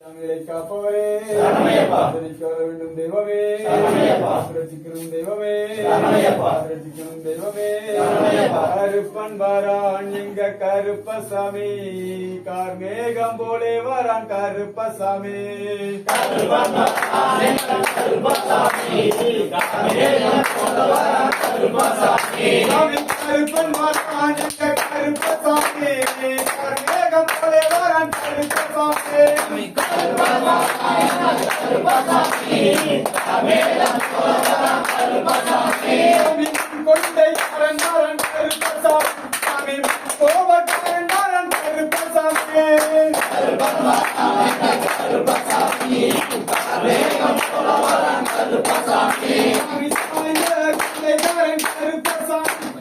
காப்பவரே வேண்டும் தெய்வமே ரட்சிக்கணும் தெய்வமே ரட்சிக்கணும் தெய்வமே கருப்பன் வரான் எங்க கருப்பசாமி கார்மேகம் போலே வரான் கருப்பசாமி கருப்பன் வரான் எங்க கருப்பசாமி கார்மேகம் போலே வரான் கருப்பசாமி கொண்டை கரண்டாரன் கருப்பசாமி கோபக்காரண்டாரன் கருப்பசாமி கருப்பசாமி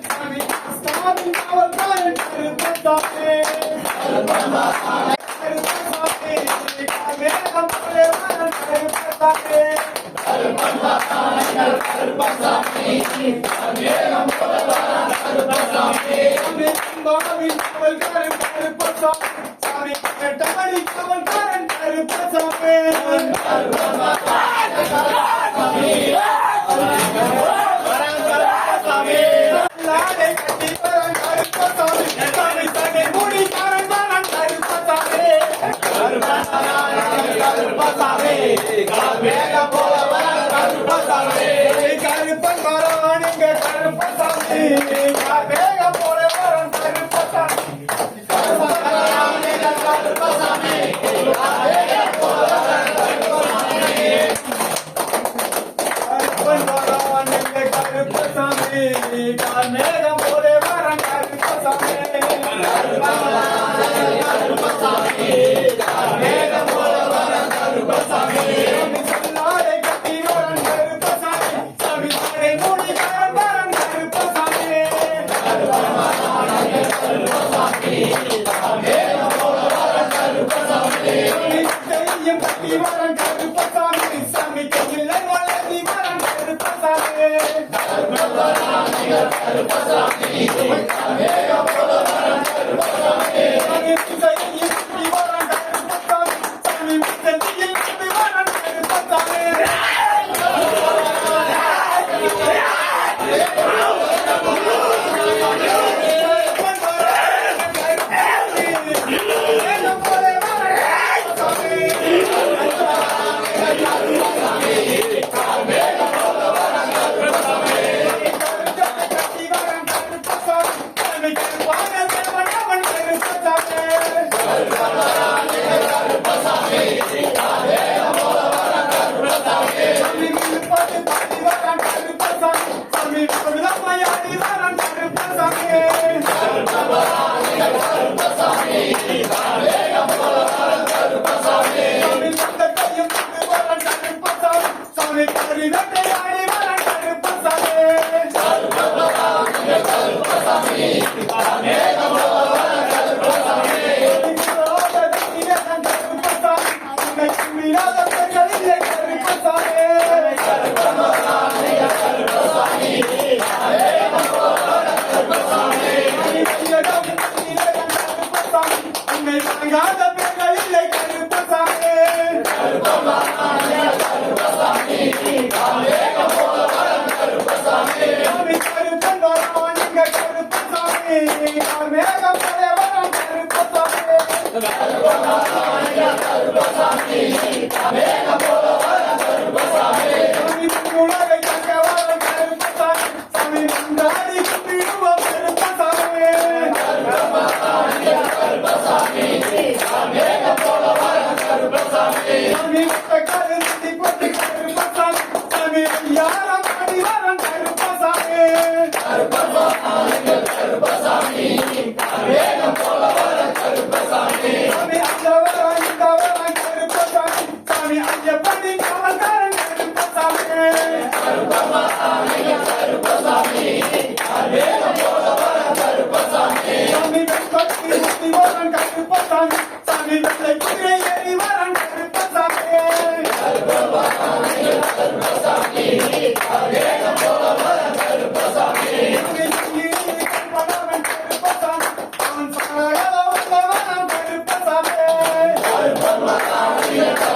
கருப்பசாமி காவல்காரன் கருப்பசாமி கருப்பன் வரான் எங்க கருப்பசாமி வேகம் போல வரான் கருப்பசாமி கருப்பன் வரான் எங்க கருப்பசாமி வேகம் போல வரான் கருப்பசாமி மேகம் போல வரான் கருப்பசாமி மேகம் போல வரான் கருப்பசாமி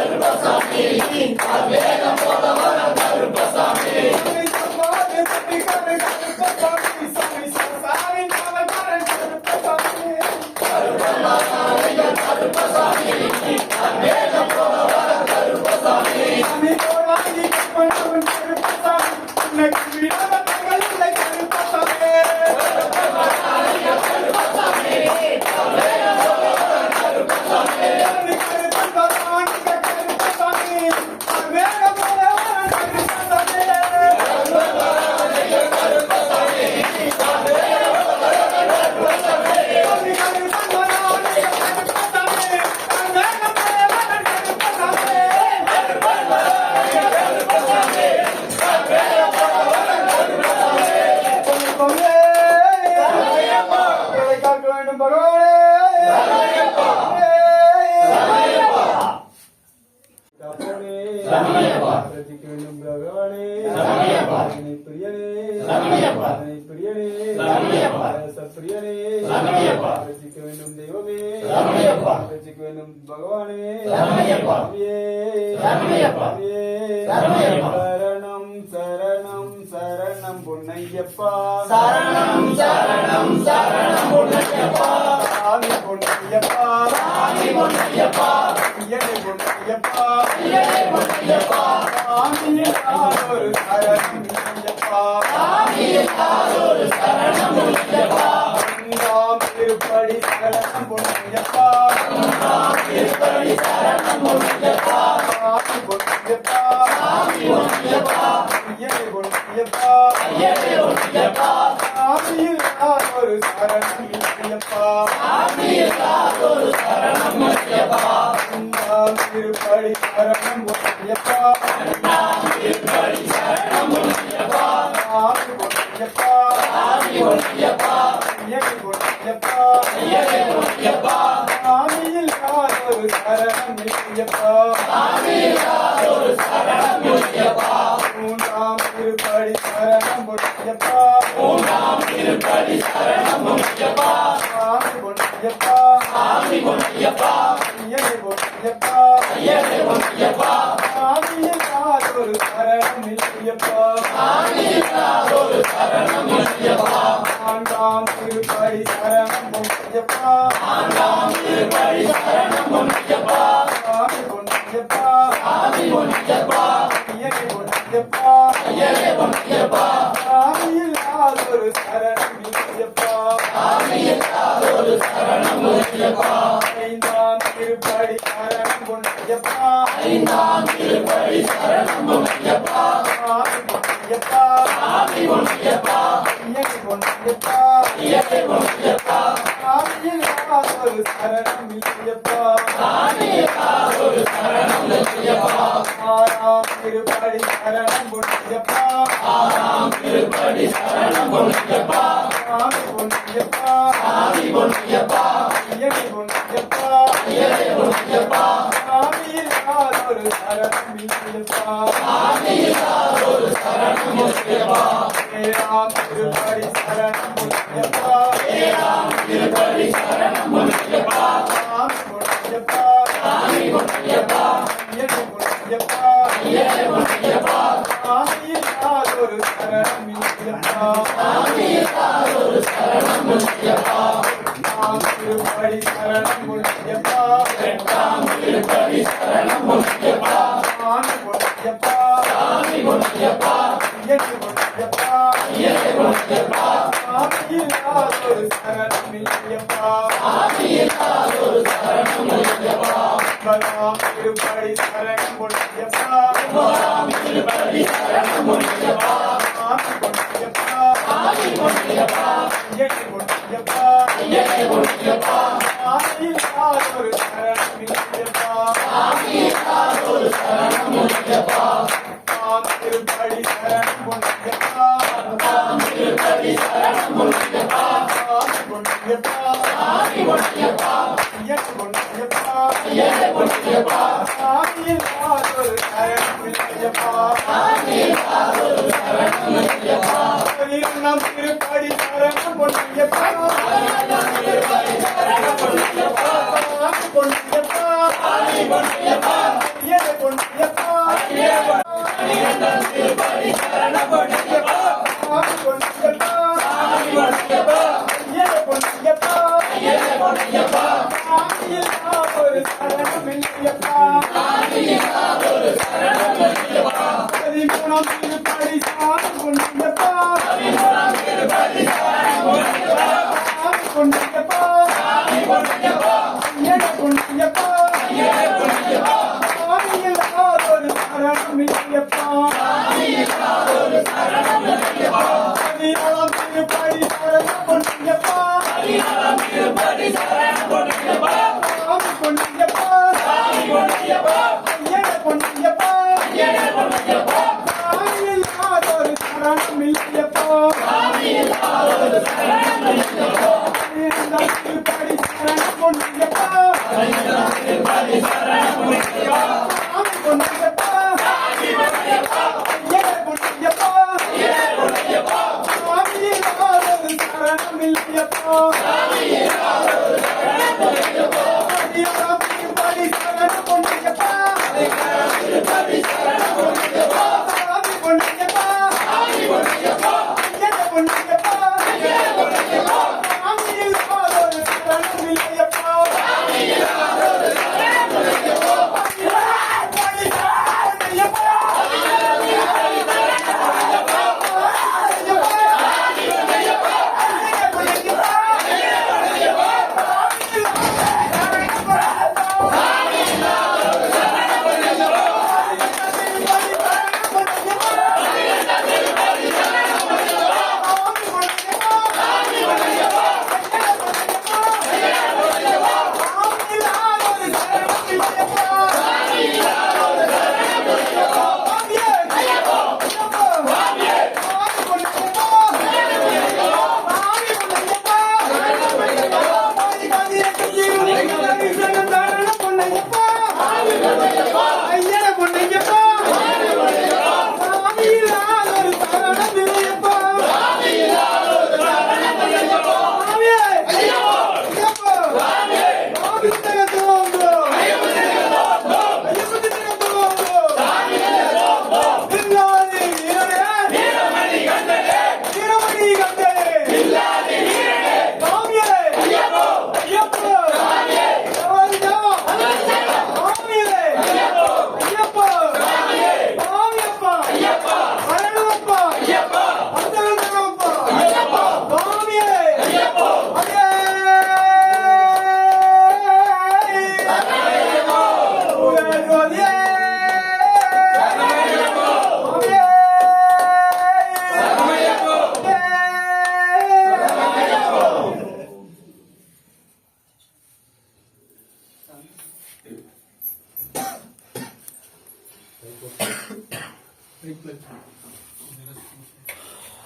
கருப்பசாமி வேகம் போல வர கருப்பசாமி கருப்பசாமி சாமி சாமி காவல்காரன் கருப்பசாமி கருப்பசாமி வேகம் போல வர கருப்பசாமி சாமி கோடாங்கி கருப்பசாமி கருப்பசாமி உனக்கு விடாத தங்கள் இல்லை கருப்பசாமி கருப்பசாமி வேகம் போல வர கருப்பசாமி கருப்பசாமி கருப்பசாமி வேகம் போல வர கருப்பசாமி சரணம் பொன்னையப்பா சரணம் சரணம் சரணம் பொன்னையப்பா சாமி பொன்னையப்பா சாமி பொன்னையப்பா ஐயனே பொன்னையப்பா ஐயனே பொன்னையப்பா சாமியே ஒரு சரணம் பொன்னையப்பா சாமியே ஒரு சரணம் பொன்னையப்பா நாம் திருப்படி சரணம் பொன்னையப்பா நாம் திருப்படி சரணம் பொன்னையப்பா சாமி பொன்னையப்பா சாமி பொன்னையப்பா ஐயனே பொன்னையப்பா ஐயனே பொன்னையப்பா சாமியே ஒரு சரணம் பொன்னையப்பா சாமியே ஒரு சரணம் பொன்னையப்பா நாம் திருப்படி சரணம் பொன்னையப்பா நாம் திருப்படி சரணம் பொன்னையப்பா சாமி பொன்னையப்பா சாமி பொன்னையப்பா ஐயனே பொன்னையப்பா ஐயனே பொன்னையப்பா சாமியில் ஒரு சரணம் பொன்னையப்பா சாமியில் ஒரு சரணம் பொன்னையப்பா மூன்றாம் திருப்படி சரணம் பொன்னையப்பா மூன்றாம் திருப்படி சரணம் பொன்னையப்பா சாமி பொன்னையப்பா சாமி பொன்னையப்பா ஐயனே பொன்னையப்பா ஐயனே பொன்னையப்பா சாமியில் ஒரு சரணம் பொன்னையப்பா சாமியில் ஒரு சரணம் பொன்னையப்பா ஆண்டாம் திருப்படி சரணம் பொன்னையப்பா ஆண்டாம் திருப்படி சரணம் பொன்னையப்பா சாமி பொன்னையப்பா சாமி பொன்னையப்பா ஐயனே பொன்னையப்பா ஐயனே பொன்னையப்பா சாமியில் ஒரு சரணம் பொன்னையப்பா சாமியில் ஒரு சரணம் பொன்னையப்பா ஐந்தாம் திருப்படி சரணம் பொன்னையப்பா ஐந்தாம் திருப்படி சரணம் பொன்னையப்பா சாமி பொன்னையப்பா சாமி பொன்னையப்பா ஐயனே பொன்னையப்பா ஐயனே பொன்னையப்பா சாமியில் ஒரு சரணம் பொன்னையப்பா சாமியில் ஒரு சரணம் பொன்னையப்பா ஆறாம் திருப்படி சரணம் பொன்னையப்பா ஆறாம் திருப்படி சரணம் பொன்னையப்பா சாமி பொன்னையப்பா சாமி பொன்னையப்பா ஐயனே பொன்னையப்பா ஐயனே பொன்னையப்பா சாமியில் ஒரு சரணம் பொன்னையப்பா சாமியில் ஒரு சரணம் பொன்னையப்பா ஏழாம் திருப்படி சரணம் பொன்னையப்பா ஏழாம் திருப்படி சரணம் பொன்னையப்பா சாமி பொன்னையப்பா சாமி பொன்னையப்பா ஐயனே பொன்னையப்பா ஐயனே பொன்னையப்பா சாமியில் ஒரு சரணம் பொன்னையப்பா சாமியில் ஒரு சரணம் பொன்னையப்பா எட்டாம் திருப்படி சரணம் பொன்னையப்பா எட்டாம் திருப்படி சரணம் பொன்னையப்பா சாமி பொன்னையப்பா சாமி பொன்னையப்பா ஐயனே பொன்னையப்பா ஐயனே பொன்னையப்பா சாமியில் ஒரு சரணம் பொன்னையப்பா சாமியில் ஒரு சரணம் பொன்னையப்பா ஒன்பதாம் திருப்படி சரணம் பொன்னையப்பா ஒன்பதாம் திருப்படி சரணம் பொன்னையப்பா சாமி பொன்னையப்பா சாமி பொன்னையப்பா ஐயனே பொன்னையப்பா ஐயனே பொன்னையப்பா சாமியில் ஒரு சரணம் பொன்னையப்பா சாமியில் ஒரு சரணம் பொன்னையப்பா ஒன்பதாம் திருப்படி சரணம் பொன்னையப்பா ஒன்பதாம் திருப்படி சரணம் பொன்னையப்பா சாமி பொன்னையப்பா சாமி பொன்னையப்பா ஐயனே பொன்னையப்பா ஐயனே பொன்னையப்பா சாமியில் ஒரு சரணம் பொன்னையப்பா சாமியில் ஒரு சரணம் பொன்னையப்பா பதினொன்றாம் திருப்படி சரணம் பொன்னையப்பா பதினொன்றாம் திருப்படி சரணம் பொன்னையப்பா சாமி பொன்னையப்பா சாமி பொன்னையப்பா ஐயனே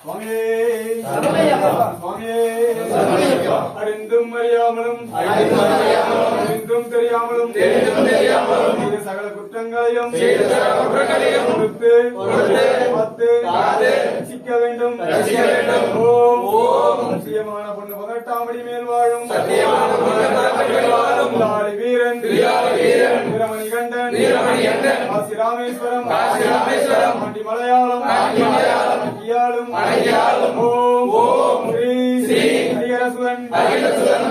சுவாமியே சரணமையப்பா. சுவாமியே சரணமையப்பா. அறிந்தும் அறியாமலும் தெரிந்தும் தெரியாமலும் செய்த சகல குற்றங்களையும் பொறுத்து காத்து ரட்சிக்க வேண்டும். ஓம் சத்தியமான பொண்ணு 18ஆம் அடி மேல் வாழும் வில்லாளி வீரன் வீரமணி கண்டன் காசி ராமேஸ்வரம் ஆண்டி மலையாளம் ஐயாளும் ஓம் ஸ்ரீ ஹரிஹரசுதன்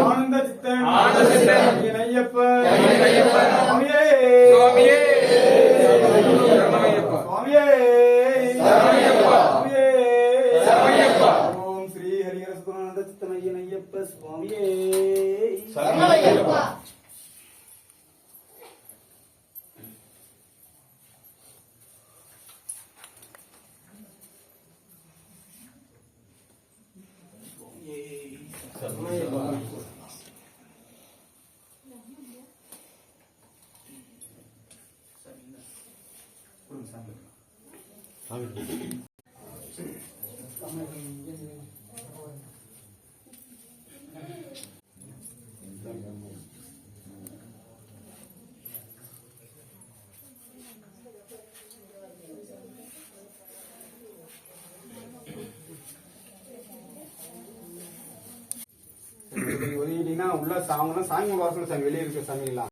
ஆனந்த சித்தன் ஐயப்பன் சுவாமியே சுவாமியே ஓம் ஸ்ரீ ஹரிஹரசுதன் ஆனந்த சித்தன் ஐயப்ப சுவாமியே சரணமையப்பா. ஒதுங்கிட்டீங்கன்னா உள்ள சாமனா சாமி வாசல் சாமி வெளியே இருக்க சாமி எல்லாம்